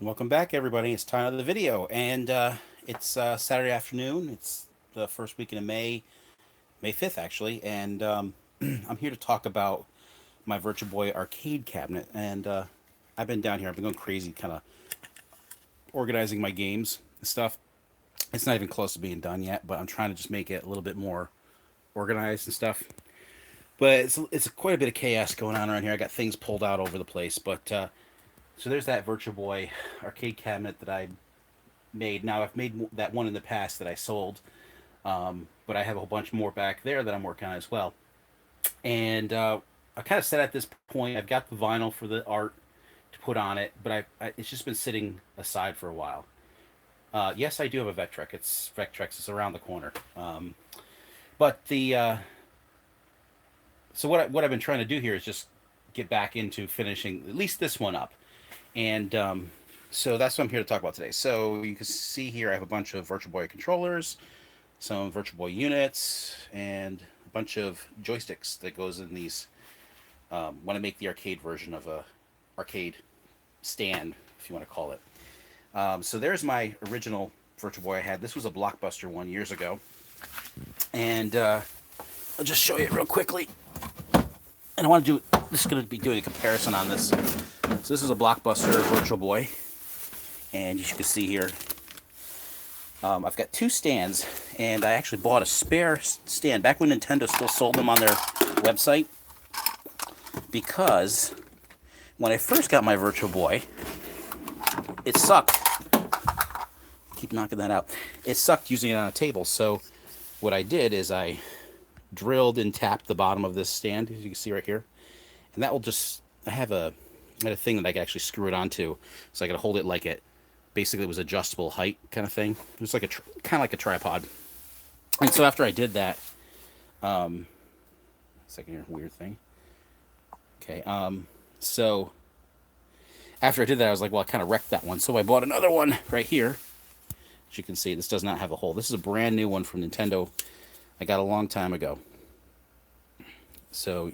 Welcome back, everybody. It's time of the video, and it's Saturday afternoon. It's the first weekend of May, May 5th, actually, and I'm here to talk about my Virtual Boy arcade cabinet. And I've been down here. I've been going crazy, kind of organizing my games and stuff. It's not even close to being done yet, but I'm trying to just make it a little bit more organized and stuff. But it's quite a bit of chaos going on around here. I got things pulled out over the place, but so there's that Virtual Boy arcade cabinet that I made. Now I've made that one in the past that I sold, but I have a whole bunch more back there that I'm working on as well. And I kind of said at this point, I've got the vinyl for the art to put on it, but it's just been sitting aside for a while. Yes, I do have a Vectrex. It's Vectrex. It's around the corner. But the so what I've been trying to do here is just get back into finishing at least this one up, and so that's what I'm here to talk about today. So you can see here I have a bunch of Virtual Boy controllers, some Virtual Boy units, and a bunch of joysticks that goes in these when I make the arcade version of a arcade stand, if you want to call it. So there's my original Virtual Boy I had. This was a Blockbuster one years ago, and I'll just show you real quickly. And I want to do this is going to be doing a comparison on this. So this is a Blockbuster Virtual Boy, and as you can see here, I've got two stands, and I actually bought a spare stand back when Nintendo still sold them on their website, because when I first got my Virtual Boy, it sucked. Keep knocking that out. It sucked using it on a table. So what I did is I drilled and tapped the bottom of this stand, as you can see right here, and that will just. I had a thing that I could actually screw it onto, so I could hold it like it. Basically, it was adjustable height kind of thing. It was like kind of like a tripod. And so after I did that, second here, weird thing. Okay, so after I did that, I was like, well, I kind of wrecked that one, so I bought another one right here. As you can see, this does not have a hole. This is a brand new one from Nintendo. I got a long time ago. So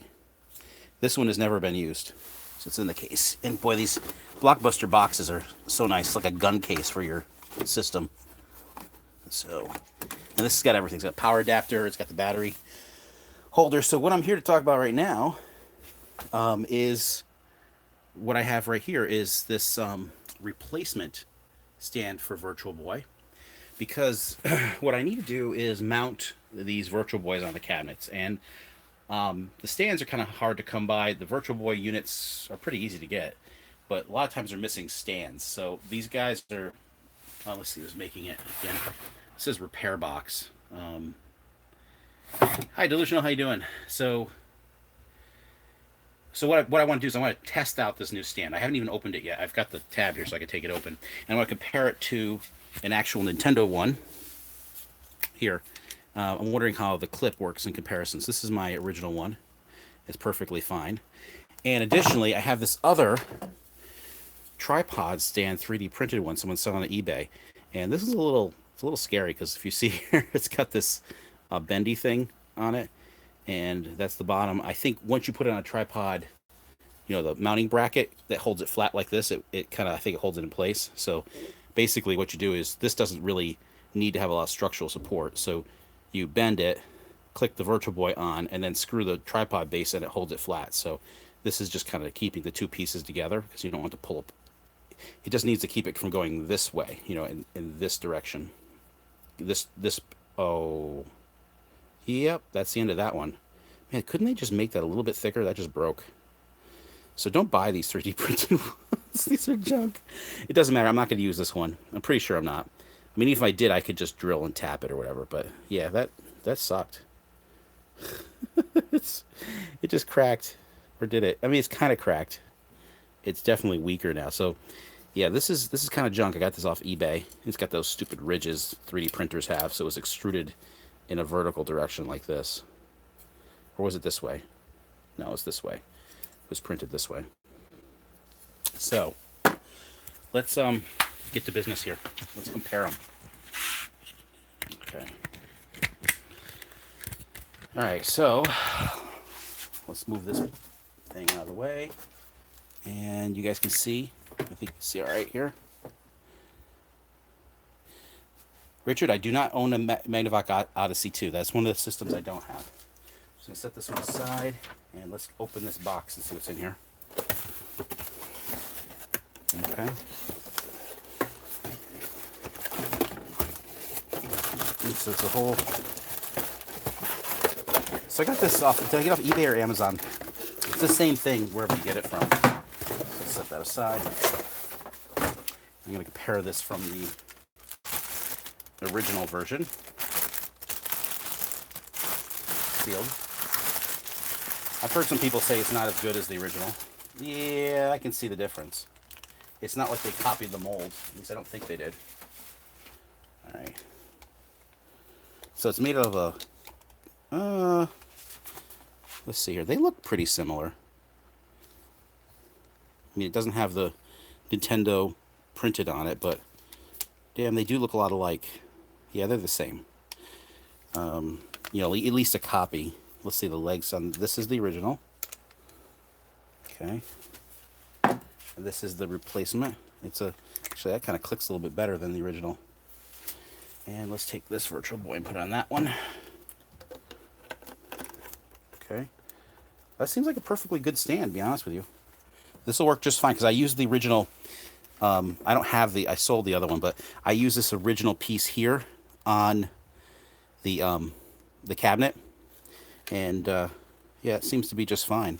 this one has never been used. So it's in the case. And boy, these Blockbuster boxes are so nice. It's like a gun case for your system. So, and this has got everything. It's got a power adapter. It's got the battery holder. So what I'm here to talk about right now is what I have right here is this replacement stand for Virtual Boy, because what I need to do is mount these Virtual Boys on the cabinets, and the stands are kind of hard to come by. The Virtual Boy units are pretty easy to get, but a lot of times they're missing stands. So these guys are. Let's see who's making it again. It says Repair Box. Hi, Delusional. How you doing? So what I want to do is I want to test out this new stand. I haven't even opened it yet. I've got the tab here so I can take it open, and I want to compare it to an actual Nintendo one. Here, I'm wondering how the clip works in comparisons. This is my original one. It's perfectly fine. And additionally, I have this other tripod stand, 3D printed one. Someone selling on eBay, and this is it's a little scary because if you see here, it's got this bendy thing on it, and that's the bottom. I think once you put it on a tripod, the mounting bracket that holds it flat like this, it kind of, I think it holds it in place. So basically what you do is, this doesn't really need to have a lot of structural support. So you bend it, click the Virtual Boy on, and then screw the tripod base and it holds it flat. So this is just kind of keeping the two pieces together, because you don't want to pull up. It just needs to keep it from going this way, in this direction. Oh, yep, that's the end of that one. Man, couldn't they just make that a little bit thicker? That just broke. So don't buy these 3D printed ones. These are junk. It doesn't matter. I'm not going to use this one. I'm pretty sure I'm not. I mean, if I did, I could just drill and tap it or whatever. But yeah, that sucked. It just cracked. Or did it? I mean, it's kind of cracked. It's definitely weaker now. So yeah, this is kind of junk. I got this off eBay. It's got those stupid ridges 3D printers have. So it was extruded in a vertical direction like this. Or was it this way? No, it's this way. It was printed this way. So let's get to business here. Let's compare them. Okay. All right, so let's move this thing out of the way, and you guys can see. I think you can see all right here. Richard, I do not own a Magnavox Odyssey 2. That's one of the systems I don't have. So I'm going to set this one aside, and let's open this box and see what's in here. Okay. So it's a whole... So I got this off... Did I get off eBay or Amazon? It's the same thing wherever you get it from. So let's set that aside. I'm going to compare this from the original version. Sealed. I've heard some people say it's not as good as the original. Yeah, I can see the difference. It's not like they copied the mold. At least I don't think they did. Alright. So it's made out of a... let's see here. They look pretty similar. I mean, it doesn't have the Nintendo printed on it, but damn, they do look a lot alike. Yeah, they're the same. You know, at least a copy. Let's see the legs on... This is the original. Okay. And this is the replacement. It's a... Actually, that kind of clicks a little bit better than the original. And let's take this Virtual Boy and put it on that one. Okay. That seems like a perfectly good stand, to be honest with you. This will work just fine, because I used the original... I don't have the... I sold the other one, but I use this original piece here on the cabinet. And, yeah, it seems to be just fine.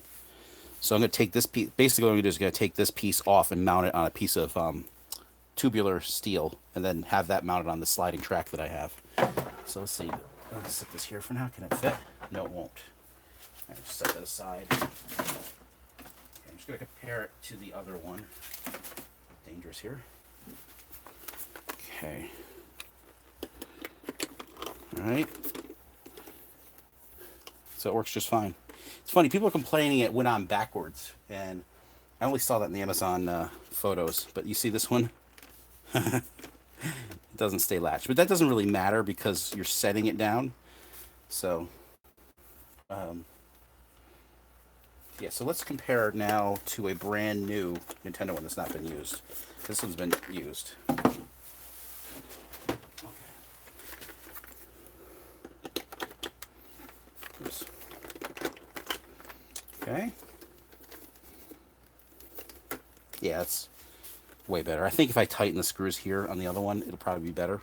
So I'm going to take this piece... Basically, what I'm going to do is going to take this piece off and mount it on a piece of tubular steel, and then have that mounted on the sliding track that I have. So let's see. Let's set this here for now. Can it fit? No, it won't. All right, set that aside. Okay, I'm just going to compare it to the other one. Dangerous here. Okay. All right. So it works just fine. It's funny, people are complaining it went on backwards, and I only saw that in the Amazon photos, but you see this one? It doesn't stay latched, but that doesn't really matter because you're setting it down. So, yeah, so let's compare now to a brand new Nintendo one that's not been used. This one's been used. Oops. Okay. Yeah, it's way better. I think if I tighten the screws here on the other one, it'll probably be better.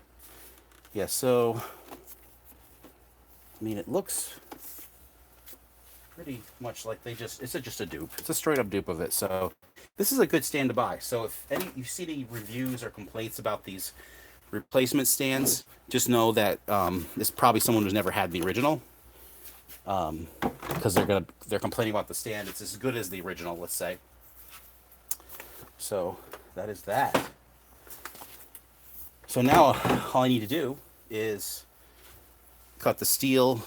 Yeah, so, I mean, it looks pretty much like they just, it's just a dupe. It's a straight up dupe of it. So this is a good stand to buy. So if you see any reviews or complaints about these replacement stands, just know that it's probably someone who's never had the original. Because they're complaining about the stand. It's as good as the original, let's say. So that is that. So now all I need to do is cut the steel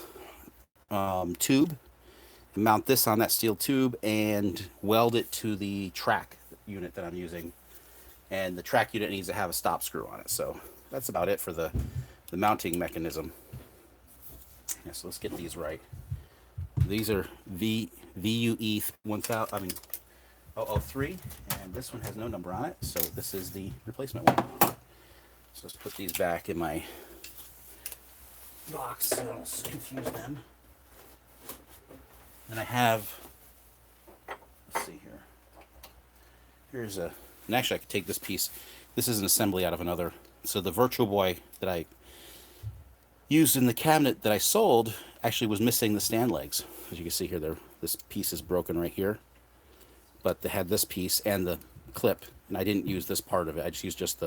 tube, mount this on that steel tube, and weld it to the track unit that I'm using. And the track unit needs to have a stop screw on it. So that's about it for the mounting mechanism. Yeah, so let's get these right. These are VUE 1000. I mean 003, and this one has no number on it, so this is the replacement one. So let's put these back in my box so I don't confuse them. And I have, let's see here. Here's a, and actually I could take this piece. This is an assembly out of another. So the Virtual Boy that I used in the cabinet that I sold actually was missing the stand legs. As you can see here, this piece is broken right here. But they had this piece and the clip, and I didn't use this part of it. I just used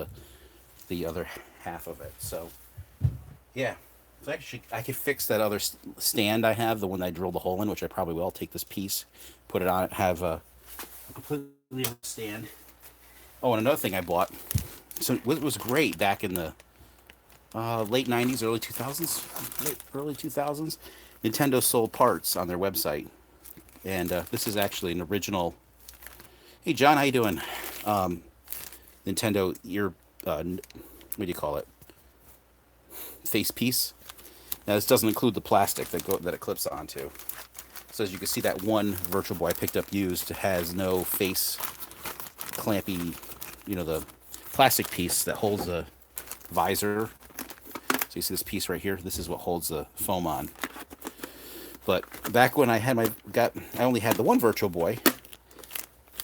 the other half of it. So, yeah. So actually, I could fix that other stand I have, the one that I drilled the hole in, which I probably will. Take this piece, put it on it, have a completely different stand. Oh, and another thing I bought. So it was great back in the late 90s, early 2000s. Early 2000s. Nintendo sold parts on their website. And this is actually an original... Hey, John, how you doing? Nintendo ear... what do you call it? Face piece. Now, this doesn't include the plastic that it clips onto. So as you can see, that one Virtual Boy I picked up used has no face clampy, you know, the plastic piece that holds the visor. So you see this piece right here? This is what holds the foam on. But back when I only had the one Virtual Boy,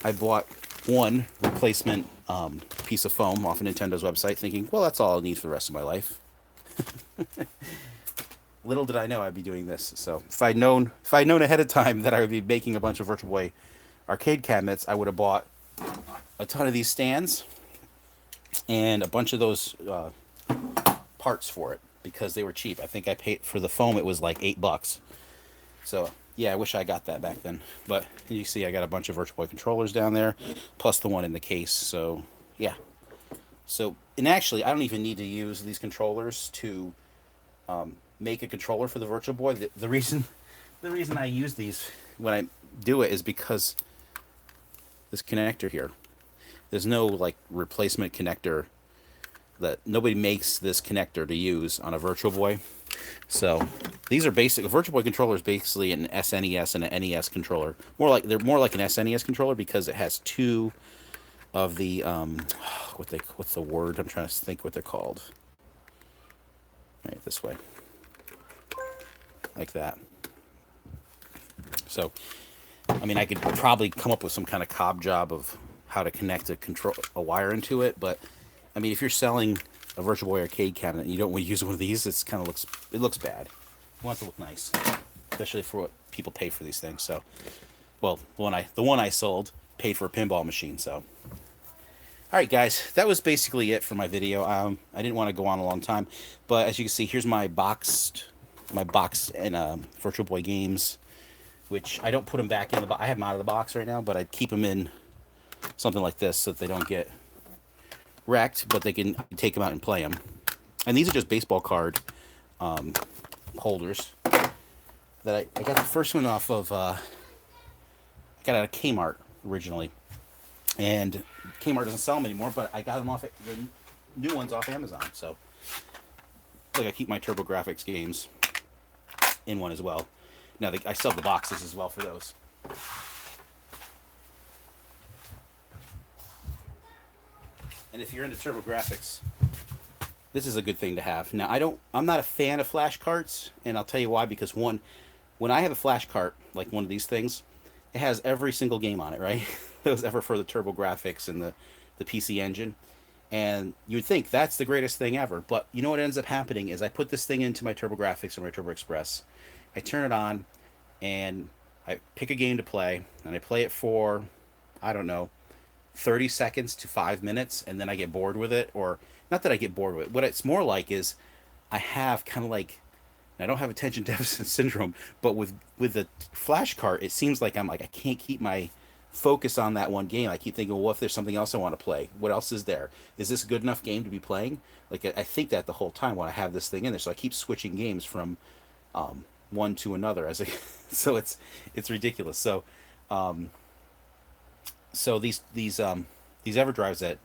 I bought one replacement piece of foam off of Nintendo's website, thinking, well, that's all I'll need for the rest of my life. Little did I know I'd be doing this. So if I'd known ahead of time that I would be making a bunch of Virtual Boy arcade cabinets, I would have bought a ton of these stands and a bunch of those parts for it because they were cheap. I think I paid for the foam; it was like $8. So yeah, I wish I got that back then. But you see, I got a bunch of Virtual Boy controllers down there, plus the one in the case. So yeah. So and actually, I don't even need to use these controllers to make a controller for the Virtual Boy. The reason I use these when I do it is because this connector here. There's no like replacement connector that nobody makes this connector to use on a Virtual Boy. So these are basic. A Virtual Boy controller is basically an SNES and an NES controller. They're more like an SNES controller because it has two of the what's the word? I'm trying to think what they're called. Right, this way, like that. So, I mean, I could probably come up with some kind of cob job of how to connect a wire into it, but I mean, if you're selling a Virtual Boy arcade cabinet and you don't want to use one of these, it looks bad. You want it to look nice, especially for what people pay for these things. So, well, the one I sold paid for a pinball machine. So, all right, guys, that was basically it for my video. I didn't want to go on a long time, but as you can see, here's my box and Virtual Boy games, which I don't put them back in the box. I have them out of the box right now, but I keep them in something like this so that they don't get wrecked, but they can take them out and play them. And these are just baseball card holders that I got the first one off of I got out of Kmart originally, and Kmart doesn't sell them anymore, but I got them off the new ones off Amazon. So like I keep my TurboGrafx games in one as well. Now I sell the boxes as well for those. And if you're into TurboGrafx, this is a good thing to have. Now I'm not a fan of flash carts, and I'll tell you why. Because one, when I have a flash cart like one of these things, it has every single game on it, right? That was ever for the TurboGrafx and the PC Engine. And you'd think that's the greatest thing ever, but you know what ends up happening is I put this thing into my TurboGrafx or my Turbo Express, I turn it on, and I pick a game to play, and I play it for, I don't know, 30 seconds to 5 minutes, and then I get bored with it. Or not that I get bored with it. What it's more like is I have kind of like, I don't have attention deficit syndrome, but with the flash cart, it seems like I'm like I can't keep my focus on that one game. I keep thinking, well, what if there's something else I want to play? What else is there? Is this a good enough game to be playing? Like I think that the whole time when I have this thing in there, so I keep switching games from one to another as a, so it's ridiculous. So so these EverDrives that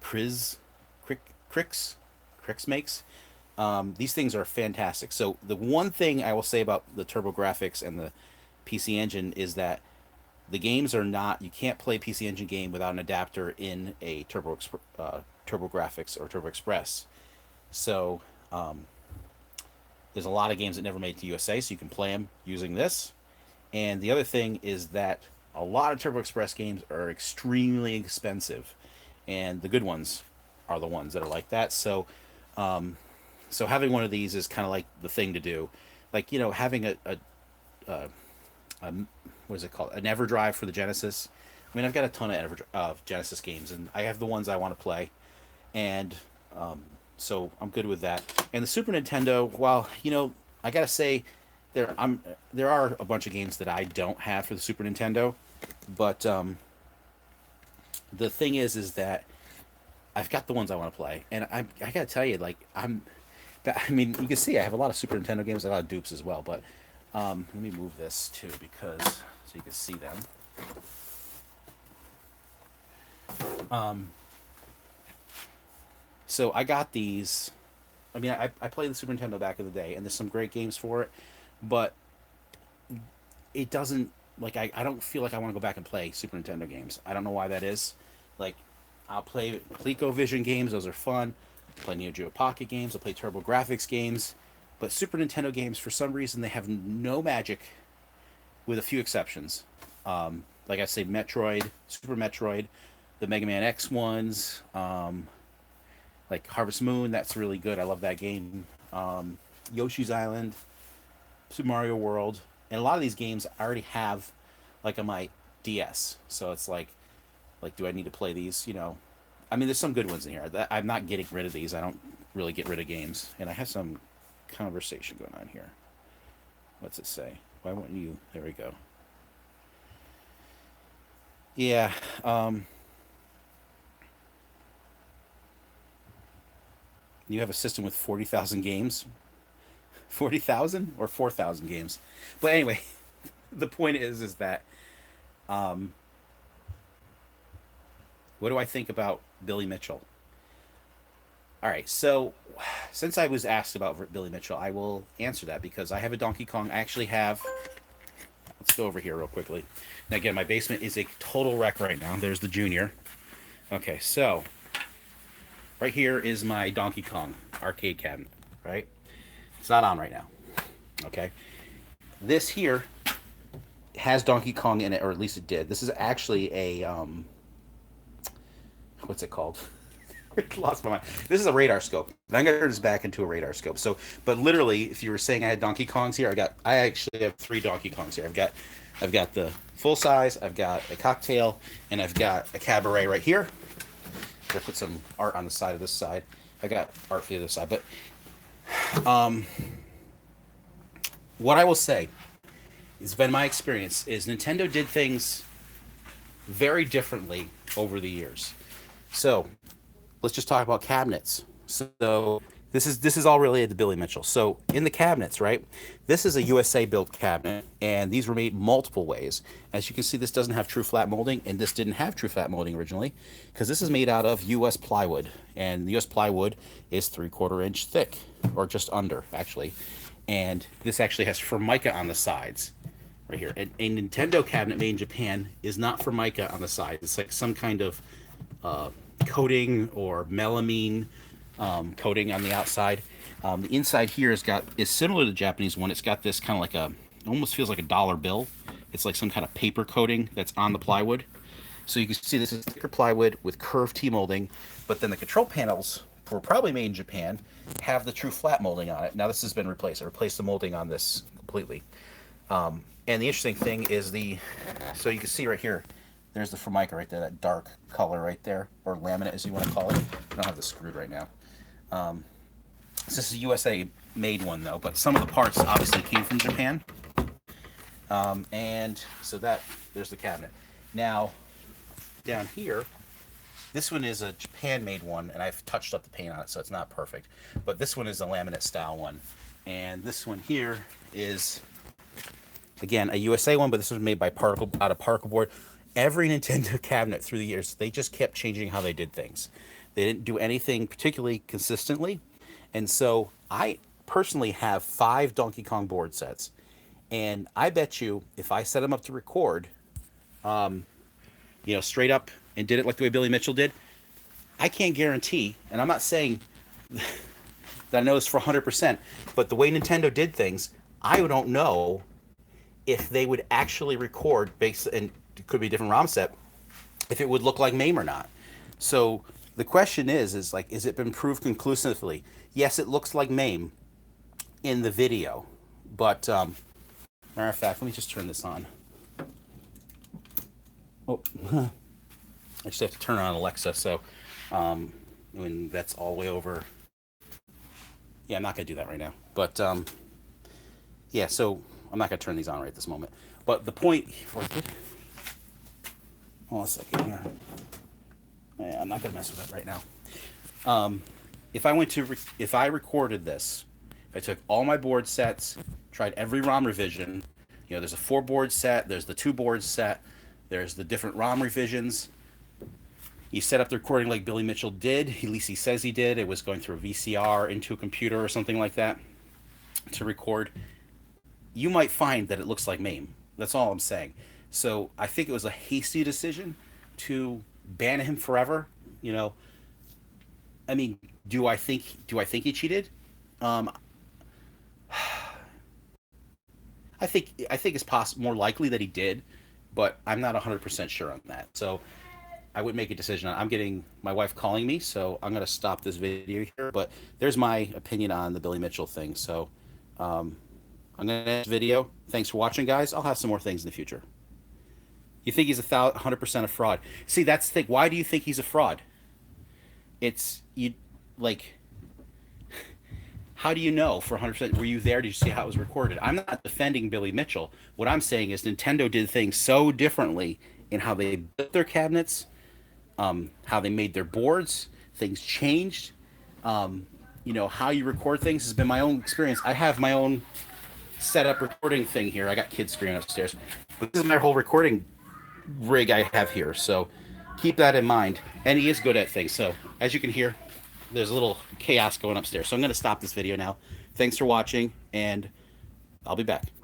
Criz Crix makes, these things are fantastic. So the one thing I will say about the TurboGrafx and the PC Engine is that the games are not, you can't play PC Engine game without an adapter in a TurboGrafx or Turbo Express. So there's a lot of games that never made it to USA, so you can play them using this. And the other thing is that a lot of Turbo Express games are extremely expensive, and the good ones are the ones that are like that. So so having one of these is kind of like the thing to do. Like, you know, having a what is it called? An EverDrive for the Genesis. I mean, I've got a ton of Genesis games, and I have the ones I want to play, and so I'm good with that. And the Super Nintendo, well, you know, I gotta say, there are a bunch of games that I don't have for the Super Nintendo, but the thing is that I've got the ones I want to play, and I gotta tell you, like I mean, you can see I have a lot of Super Nintendo games, a lot of dupes as well, but let me move this too because so you can see them. So I got these. I mean, I played the Super Nintendo back in the day, and there's some great games for it, but it doesn't, like, I don't feel like I want to go back and play Super Nintendo games. I don't know why that is. Like, I'll play ColecoVision games; those are fun. play Neo Geo Pocket games. I play Turbo Graphics games. But Super Nintendo games, for some reason, they have no magic, with a few exceptions. Like I say, Metroid, Super Metroid, the Mega Man X ones, like Harvest Moon. That's really good. I love that game. Yoshi's Island, Super Mario World, and a lot of these games I already have, like on my DS. So it's like, do I need to play these? I mean, there's some good ones in here. I'm not getting rid of these. I don't really get rid of games, and I have some conversation going on here. What's it say? Why wouldn't you? There we go. Yeah. You have a system with 40,000 games. 40,000 or 4,000 games. But anyway, the point is that um, what do I think about Billy Mitchell? All right, so since I was asked about Billy Mitchell, I will answer that because I have a Donkey Kong. I actually have. Let's go over here real quickly. Now, again, my basement is a total wreck right now. There's the Junior. Okay, so right here is my Donkey Kong arcade cabinet, right? It's not on right now. Okay. This here has Donkey Kong in it, or at least it did. This is actually a what's it called? Lost my mind. This is a radar scope. And I'm gonna turn this back into a radar scope. So, but literally, if you were saying I had Donkey Kongs here, I actually have three Donkey Kongs here. I've got the full size, I've got a cocktail, and I've got a cabaret right here. I'm gonna put some art on the side of this side. I got art for the other side, but um, what I will say, it's been my experience, is Nintendo did things very differently over the years. So let's just talk about cabinets. So this is all related to Billy Mitchell. So in the cabinets, right? This is a USA built cabinet, and these were made multiple ways. As you can see, this doesn't have true flat molding, and this didn't have true flat molding originally, because this is made out of US plywood, and the US plywood is 3/4 inch thick, or just under actually. And this actually has Formica on the sides, right here. And a Nintendo cabinet made in Japan is not Formica on the side. It's like some kind of coating or melamine coating on the outside. The inside here is similar to the Japanese one. It's got this kind of like it almost feels like a dollar bill. It's like some kind of paper coating that's on the plywood. So you can see this is thicker plywood with curved T molding, but then the control panels were probably made in Japan have the true flat molding on it. Now this has been replaced. I replaced the molding on this completely. And the interesting thing is so you can see right here, there's the Formica right there, that dark color right there, or laminate as you want to call it. I don't have this screwed right now. This is a USA made one though, but some of the parts obviously came from Japan. And so there's the cabinet. Now, down here, this one is a Japan made one, and I've touched up the paint on it, so it's not perfect. But this one is a laminate style one. And this one here is, again, a USA one, but this was made out of particle board. Every Nintendo cabinet through the years, they just kept changing how they did things. They didn't do anything particularly consistently. And so I personally have 5 Donkey Kong board sets. And I bet you if I set them up to record, straight up and did it like the way Billy Mitchell did, I can't guarantee, and I'm not saying that I know this for 100%, but the way Nintendo did things, I don't know if they would actually record based, and it could be a different ROM set, if it would look like MAME or not. So the question is like, is it been proved conclusively? Yes, it looks like MAME in the video, but matter of fact, let me just turn this on. Oh, I actually have to turn on Alexa, so when that's all the way over. Yeah, I'm not gonna do that right now, but yeah, so I'm not gonna turn these on right this moment. But the point, hold on a second here. Yeah, I'm not gonna mess with it right now. If I recorded this, if I took all my board sets, tried every ROM revision, there's a 4 board set, there's the 2 board set, there's the different ROM revisions. You set up the recording like Billy Mitchell did. At least he says he did. It was going through a VCR into a computer or something like that to record. You might find that it looks like MAME. That's all I'm saying. So I think it was a hasty decision to ban him forever. I mean, do I think he cheated? Um, I think it's more likely that he did, but I'm not 100% sure on that. So I would make a decision. I'm getting my wife calling me, so I'm going to stop this video here. But there's my opinion on the Billy Mitchell thing. So um, I'm going to end this video. Thanks for watching, guys. I'll have some more things in the future. You think he's 100% a fraud? See, that's the thing. Why do you think he's a fraud? It's you like. How do you know for 100%? Were you there? Did you see how it was recorded? I'm not defending Billy Mitchell. What I'm saying is Nintendo did things so differently in how they built their cabinets, how they made their boards. Things changed. How you record things has been my own experience. I have my own setup recording thing here. I got kids screaming upstairs. But this is my whole recording rig I have here. So keep that in mind. And he is good at things. So as you can hear, there's a little chaos going upstairs. So I'm going to stop this video now. Thanks for watching, and I'll be back.